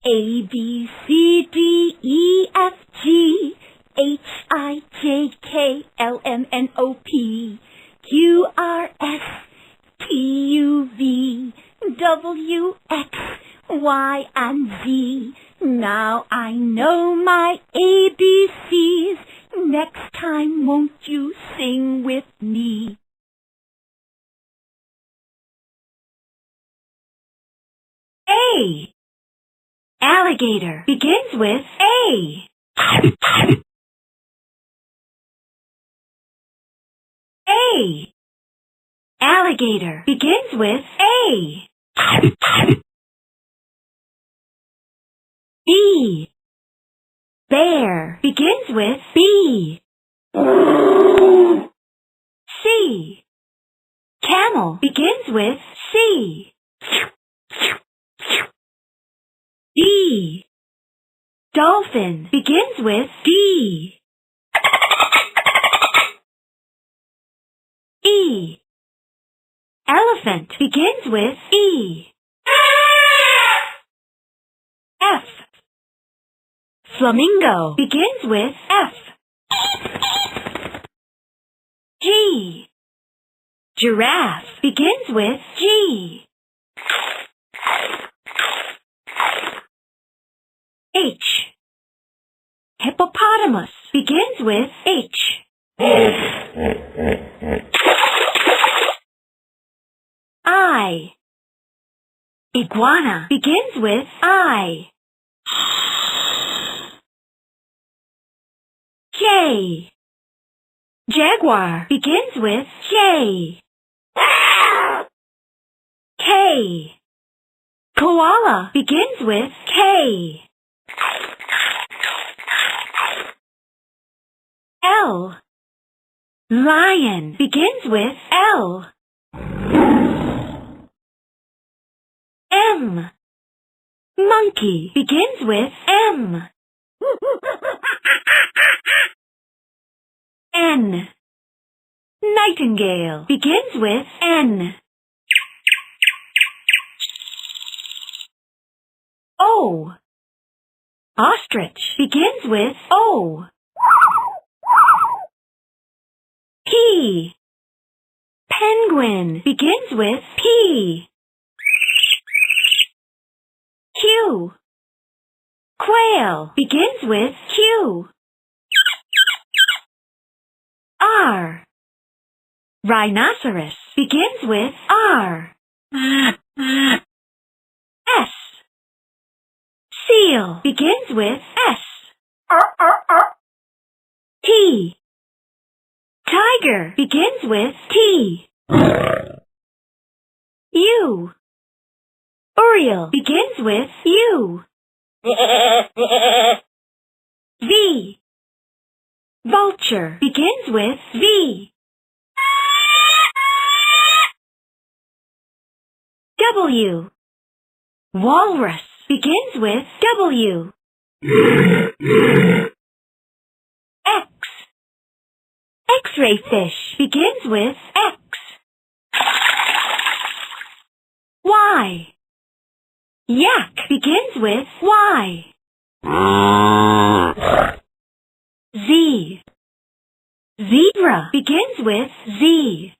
A, B, C, D, E, F, G, H, I, J, K, L, M, N, O, P, Q, R, S, T, U, V, W, X, Y, and Z. Now I know my ABCs. Next time won't you sing with me? A. Alligator begins with A. A. Alligator begins with A. B. Bear begins with B. C. Camel begins with C. D. Dolphin begins with D. E. Elephant begins with E. F. Flamingo begins with F. G. Giraffe begins with G. H. Hippopotamus begins with H. I. Iguana begins with I. J. Jaguar begins with J. K. Koala begins with K. L. Lion begins with L. M. Monkey begins with M. N. Nightingale begins with N. O. Ostrich begins with O. P. Penguin begins with P. Q. Quail begins with Q. R. Rhinoceros begins with R. S. Seal begins with S. T. Tiger begins with T. U. Oriole begins with U. V. Vulture begins with V. W. Walrus begins with W. X. X-ray fish begins with X. Y. Yak begins with Y. Z. Zebra begins with Z.